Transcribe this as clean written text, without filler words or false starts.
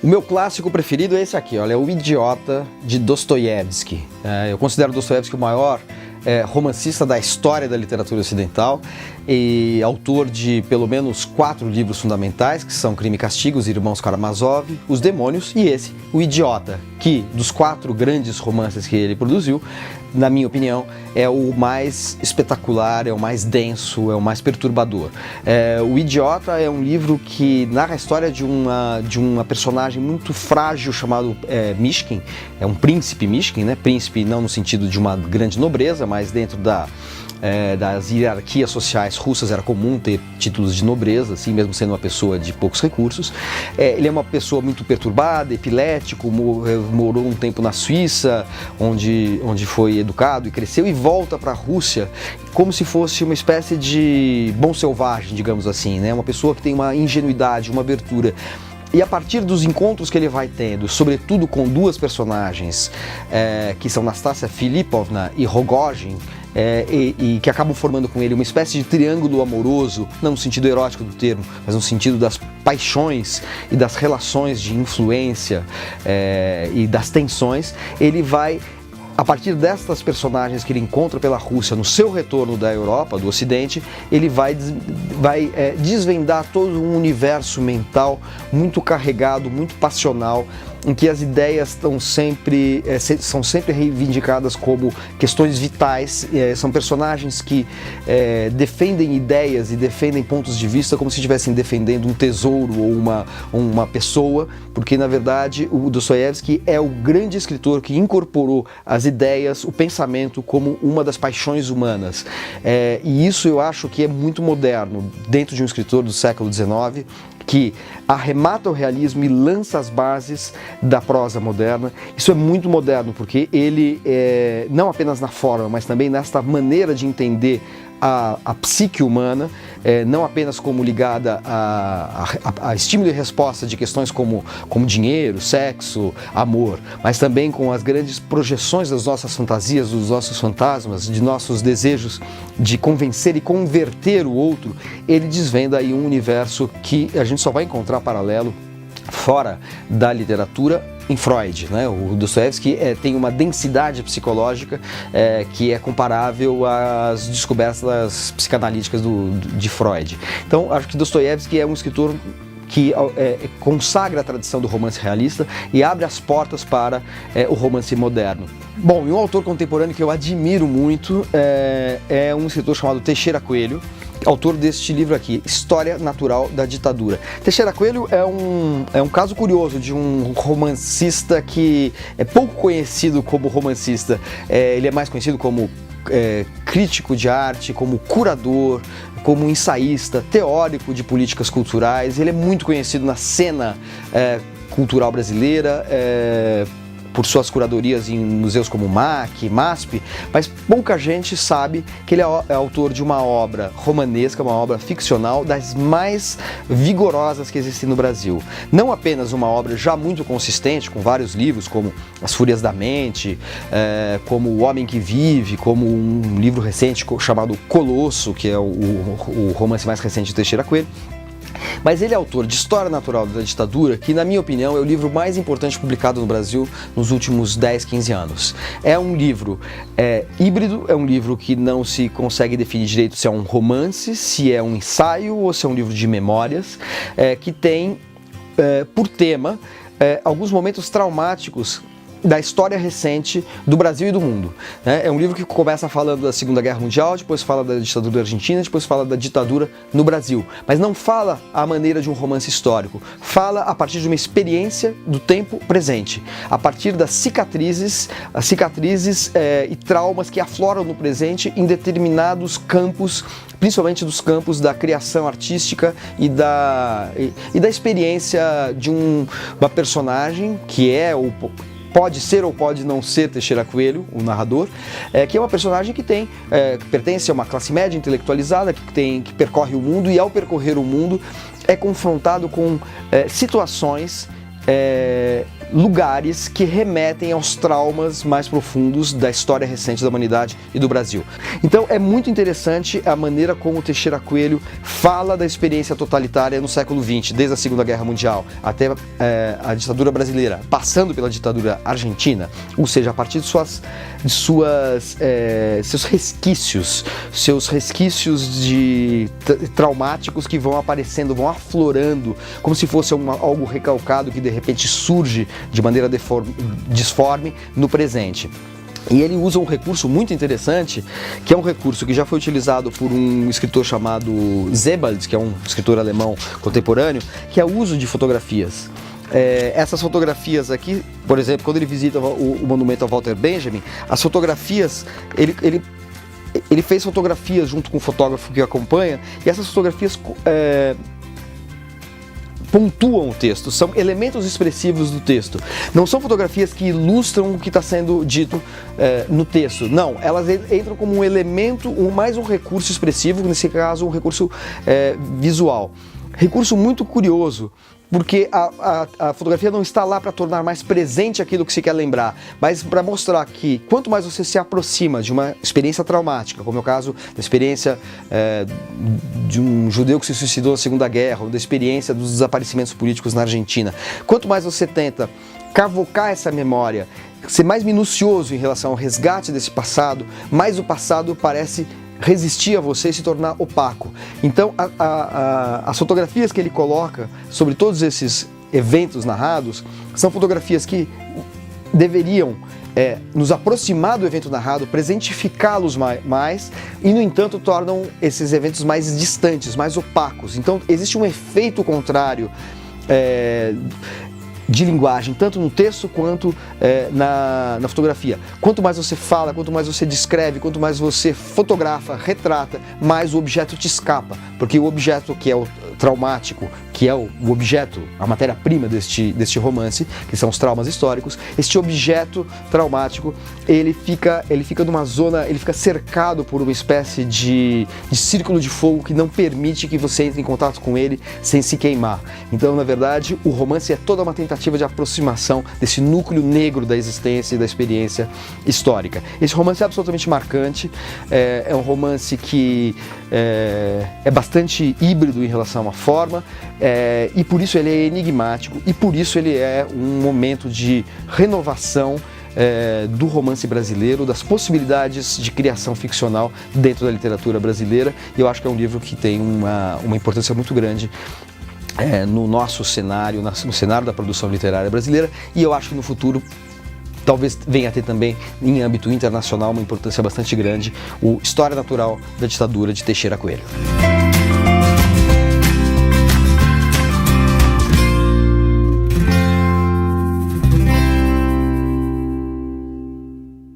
O meu clássico preferido é esse aqui, olha, é O Idiota, de Dostoiévski. Eu considero Dostoiévski o maior romancista da história da literatura ocidental e autor de pelo menos 4 livros fundamentais, que são Crime e Castigo, Os Irmãos Karamazov, Os Demônios e esse, O Idiota, que dos 4 grandes romances que ele produziu, na minha opinião, é o mais espetacular, é o mais denso, é o mais perturbador. O Idiota é um livro que narra a história de uma personagem muito frágil chamado Mishkin, é um príncipe Mishkin, né? Príncipe não no sentido de uma grande nobreza, mas dentro das hierarquias sociais russas era comum ter títulos de nobreza, assim, mesmo sendo uma pessoa de poucos recursos. Ele é uma pessoa muito perturbada, epilético, morou um tempo na Suíça, onde foi educado e cresceu, e volta para a Rússia como se fosse uma espécie de bom selvagem, digamos assim, né? Uma pessoa que tem uma ingenuidade, uma abertura. E a partir dos encontros que ele vai tendo, sobretudo com 2 personagens, que são Nastassia Filipovna e Rogojin, e que acabam formando com ele uma espécie de triângulo amoroso, não no sentido erótico do termo, mas no sentido das paixões e das relações de influência e das tensões, ele vai, a partir destas personagens que ele encontra pela Rússia no seu retorno da Europa, do Ocidente, ele vai desvendar todo um universo mental muito carregado, muito passional, em que as ideias são sempre reivindicadas como questões vitais. São personagens que defendem ideias e defendem pontos de vista como se estivessem defendendo um tesouro ou uma pessoa, porque na verdade o Dostoiévski é o grande escritor que incorporou as ideias, o pensamento como uma das paixões humanas. E isso eu acho que é muito moderno dentro de um escritor do século XIX, que arremata o realismo e lança as bases da prosa moderna. Isso é muito moderno, porque ele, não apenas na forma, mas também nesta maneira de entender a psique humana, não apenas como ligada a estímulo e resposta de questões como dinheiro, sexo, amor, mas também com as grandes projeções das nossas fantasias, dos nossos fantasmas, de nossos desejos de convencer e converter o outro. Ele desvenda aí um universo que a gente só vai encontrar paralelo fora da literatura em Freud, né? O Dostoiévski tem uma densidade psicológica que é comparável às descobertas psicanalíticas de Freud. Então, acho que Dostoiévski é um escritor que consagra a tradição do romance realista e abre as portas para o romance moderno. Bom, e um autor contemporâneo que eu admiro muito é um escritor chamado Teixeira Coelho, autor deste livro aqui, História Natural da Ditadura. Teixeira Coelho é um caso curioso de um romancista que é pouco conhecido como romancista. Ele é mais conhecido como crítico de arte, como curador, como ensaísta, teórico de políticas culturais. Ele é muito conhecido na cena cultural brasileira, por suas curadorias em museus como o MAC, MASP, mas pouca gente sabe que ele é autor de uma obra romanesca, uma obra ficcional das mais vigorosas que existem no Brasil. Não apenas uma obra já muito consistente, com vários livros, como As Fúrias da Mente, como O Homem que Vive, como um livro recente chamado Colosso, que é o romance mais recente de Teixeira Coelho, mas ele é autor de História Natural da Ditadura, que na minha opinião é o livro mais importante publicado no Brasil nos últimos 10, 15 anos. É um livro híbrido, é um livro que não se consegue definir direito se é um romance, se é um ensaio ou se é um livro de memórias, que tem por tema alguns momentos traumáticos da história recente do Brasil e do mundo. É um livro que começa falando da Segunda Guerra Mundial, depois fala da ditadura argentina, depois fala da ditadura no Brasil. Mas não fala à maneira de um romance histórico. Fala a partir de uma experiência do tempo presente, a partir das cicatrizes e traumas que afloram no presente em determinados campos, principalmente dos campos da criação artística e da experiência de uma personagem que pode ser ou pode não ser Teixeira Coelho, o narrador, que é uma personagem que pertence a uma classe média intelectualizada, que percorre o mundo, e ao percorrer o mundo é confrontado com situações lugares que remetem aos traumas mais profundos da história recente da humanidade e do Brasil. Então é muito interessante a maneira como o Teixeira Coelho fala da experiência totalitária no século XX, desde a Segunda Guerra Mundial até a ditadura brasileira, passando pela ditadura argentina, ou seja, a partir de seus resquícios traumáticos que vão aparecendo, vão aflorando, como se fosse algo recalcado que de repente surge de maneira disforme no presente. E ele usa um recurso muito interessante, que é um recurso que já foi utilizado por um escritor chamado Sebald, que é um escritor alemão contemporâneo, que é o uso de fotografias. Essas fotografias aqui, por exemplo, quando ele visita o monumento a Walter Benjamin, as fotografias, ele fez fotografias junto com o fotógrafo que o acompanha, e essas fotografias pontuam o texto, são elementos expressivos do texto. Não são fotografias que ilustram o que está sendo dito no texto. Não, elas entram como um elemento, mais um recurso expressivo, nesse caso um recurso visual. Recurso muito curioso, porque a fotografia não está lá para tornar mais presente aquilo que se quer lembrar, mas para mostrar que quanto mais você se aproxima de uma experiência traumática, como é o caso da experiência de um judeu que se suicidou na Segunda Guerra, ou da experiência dos desaparecimentos políticos na Argentina, quanto mais você tenta cavocar essa memória, ser mais minucioso em relação ao resgate desse passado, mais o passado parece resistir a você e se tornar opaco. Então as fotografias que ele coloca sobre todos esses eventos narrados são fotografias que deveriam nos aproximar do evento narrado, presentificá-los mais e, no entanto, tornam esses eventos mais distantes, mais opacos. Então existe um efeito contrário de linguagem, tanto no texto quanto na fotografia. Quanto mais você fala, quanto mais você descreve, quanto mais você fotografa, retrata, mais o objeto te escapa, porque o objeto que é o traumático, que é o objeto, a matéria-prima deste romance, que são os traumas históricos, este objeto traumático, ele fica numa zona, ele fica cercado por uma espécie de círculo de fogo que não permite que você entre em contato com ele sem se queimar. Então, na verdade, o romance é toda uma tentativa de aproximação desse núcleo negro da existência e da experiência histórica. Esse romance é absolutamente marcante, é um romance que é bastante híbrido em relação à forma, e por isso ele é enigmático, e por isso ele é um momento de renovação do romance brasileiro, das possibilidades de criação ficcional dentro da literatura brasileira. E eu acho que é um livro que tem uma importância muito grande no nosso cenário, no cenário da produção literária brasileira, e eu acho que no futuro talvez venha a ter também, em âmbito internacional, uma importância bastante grande, o História Natural da Ditadura de Teixeira Coelho.